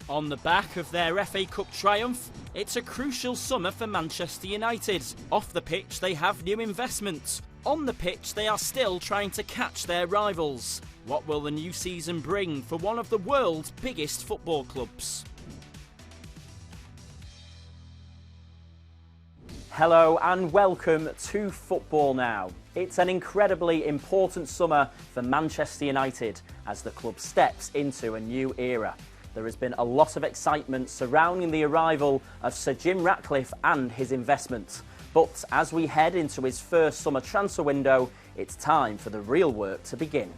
On the back of their FA Cup triumph, it's a crucial summer for Manchester United. Off the pitch, they have new investments. On the pitch, they are still trying to catch their rivals. What will the new season bring for one of the world's biggest football clubs? Hello and welcome to Football Now. It's an incredibly important summer for Manchester United as the club steps into a new era. There has been a lot of excitement surrounding the arrival of Sir Jim Ratcliffe and his investment. But as we head into his first summer transfer window, it's time for the real work to begin.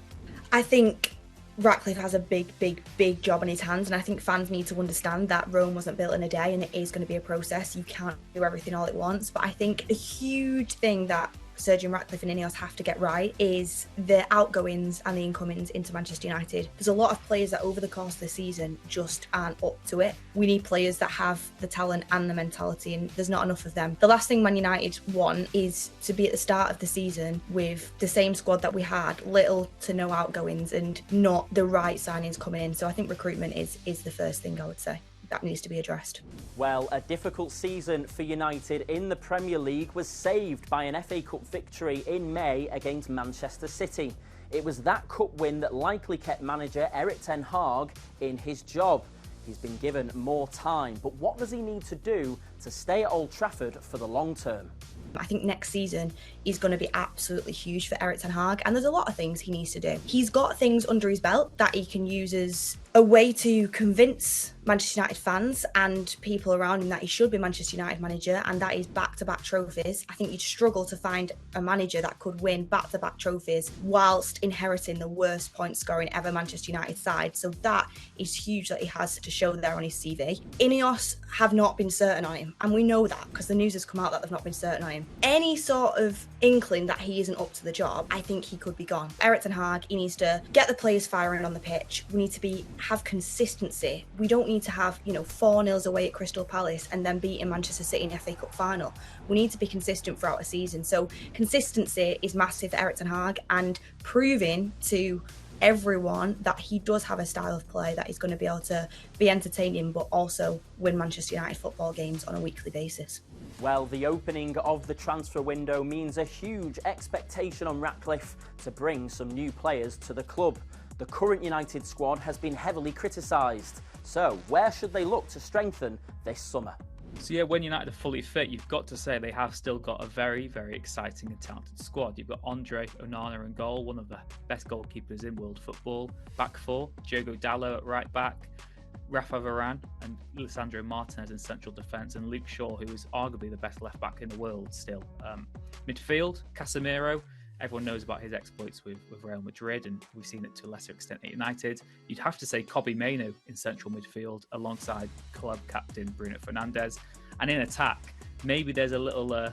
I think Ratcliffe has a big job on his hands, and I think fans need to understand that Rome wasn't built in a day and it is going to be a process. You can't do everything all at once. But I think a huge thing that Sir Jim Ratcliffe and Ineos have to get right is the outgoings and the incomings into Manchester United. There's a lot of players that over the course of the season just aren't up to it. We need players that have the talent and the mentality, and there's not enough of them. The last thing Man United want is to be at the start of the season with the same squad that we had, little to no outgoings and not the right signings coming in. So I think recruitment is the first thing I would say that needs to be addressed. Well, a difficult season for United in the Premier League was saved by an FA Cup victory in May against Manchester City. It was that cup win that likely kept manager Erik ten Hag in his job. He's been given more time, but what does he need to do to stay at Old Trafford for the long term? I think next season is going to be absolutely huge for Erik ten Hag, and there's a lot of things he needs to do. He's got things under his belt that he can use as a way to convince Manchester United fans and people around him that he should be Manchester United manager, and that is back-to-back trophies. I think you'd struggle to find a manager that could win back-to-back trophies whilst inheriting the worst point-scoring ever Manchester United side. So that is huge that he has to show there on his CV. Ineos have not been certain on him, and we know that because the news has come out that they've not been certain on him. Any sort of inkling that he isn't up to the job, I think he could be gone. Erik ten Hag, he needs to get the players firing on the pitch. We need to have consistency. We don't need to have 4-0 away at Crystal Palace and then beating Manchester City in the FA Cup final. We need to be consistent throughout a season. So consistency is massive for Erik ten Hag, and proving to everyone that he does have a style of play that is going to be able to be entertaining but also win Manchester United football games on a weekly basis. Well, the opening of the transfer window means a huge expectation on Ratcliffe to bring some new players to the club. The current United squad has been heavily criticised. So, where should they look to strengthen this summer? So yeah, when United are fully fit, you've got to say they have still got a very, very exciting and talented squad. You've got Andre Onana in goal, one of the best goalkeepers in world football. Back four, Diogo Dalot at right back, Rafa Varane and Lisandro Martinez in central defence, and Luke Shaw, who is arguably the best left back in the world still. Midfield, Casemiro. Everyone knows about his exploits with Real Madrid, and we've seen it to a lesser extent at United. You'd have to say Kobbie Mainoo in central midfield alongside club captain Bruno Fernandes. And in attack, maybe there's a little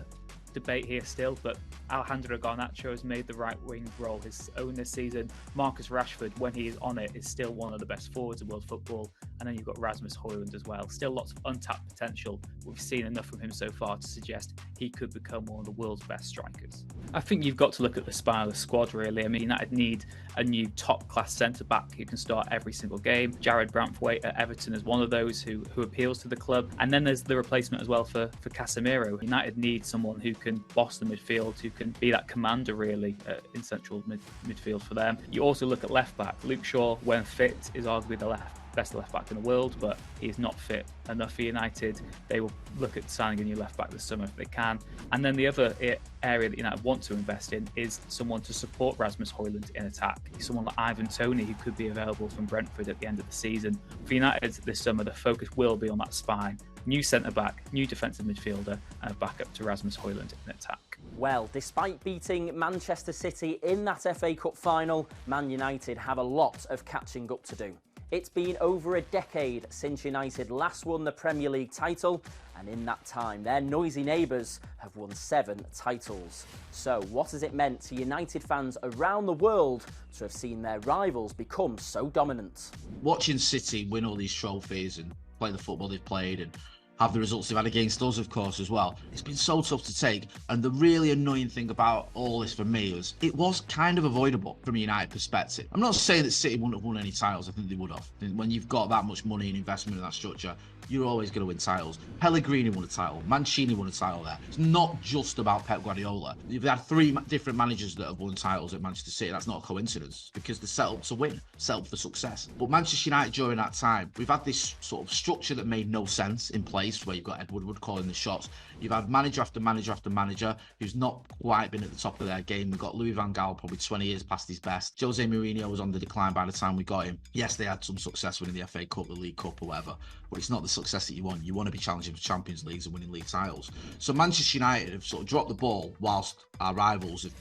debate here still, but Alejandro Garnacho has made the right wing role his own this season. Marcus Rashford, when he is on it, is still one of the best forwards in world football. And then you've got Rasmus Højlund as well. Still lots of untapped potential. We've seen enough from him so far to suggest he could become one of the world's best strikers. I think you've got to look at the spine of the squad, really. I mean, United need a new top-class centre-back who can start every single game. Jared Brantwaite at Everton is one of those who appeals to the club. And then there's the replacement as well for Casemiro. United need someone who can boss the midfield, who can be that commander, really, in central midfield for them. You also look at left-back. Luke Shaw, when fit, is arguably the best left back in the world, but he's not fit enough for United. They will look at signing a new left back this summer if they can. And then the other area that United want to invest in is someone to support Rasmus Højlund in attack. Someone like Ivan Toney, who could be available from Brentford at the end of the season. For United this summer, the focus will be on that spine. New centre-back, new defensive midfielder, and a backup to Rasmus Højlund in attack. Well, despite beating Manchester City in that FA Cup final, Man United have a lot of catching up to do. It's been over a decade since United last won the Premier League title, and in that time, their noisy neighbours have won 7 titles. So what has it meant to United fans around the world to have seen their rivals become so dominant? Watching City win all these trophies and play the football they've played and have the results they've had against us, of course, as well. It's been so tough to take. And the really annoying thing about all this for me was it was kind of avoidable from a United perspective. I'm not saying that City wouldn't have won any titles. I think they would have. When you've got that much money and investment in that structure, you're always going to win titles. Pellegrini won a title. Mancini won a title there. It's not just about Pep Guardiola. You've had 3 different managers that have won titles at Manchester City. That's not a coincidence because they're set up to win, set up for success. But Manchester United during that time, we've had this sort of structure that made no sense in place where you've got Ed Woodward calling the shots. You've had manager after manager after manager who's not quite been at the top of their game. We've got Louis van Gaal probably 20 years past his best. Jose Mourinho was on the decline by the time we got him. Yes, they had some success winning the FA Cup, the League Cup or whatever, but it's not the success that you want. You want to be challenging for Champions Leagues and winning league titles. So Manchester United have sort of dropped the ball whilst our rivals have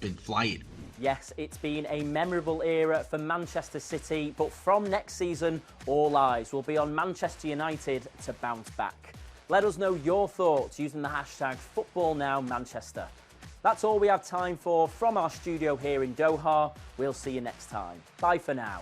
been flying. Yes, it's been a memorable era for Manchester City, but from next season, all eyes will be on Manchester United to bounce back. Let us know your thoughts using the hashtag FootballNowManchester. That's all we have time for from our studio here in Doha. We'll see you next time. Bye for now.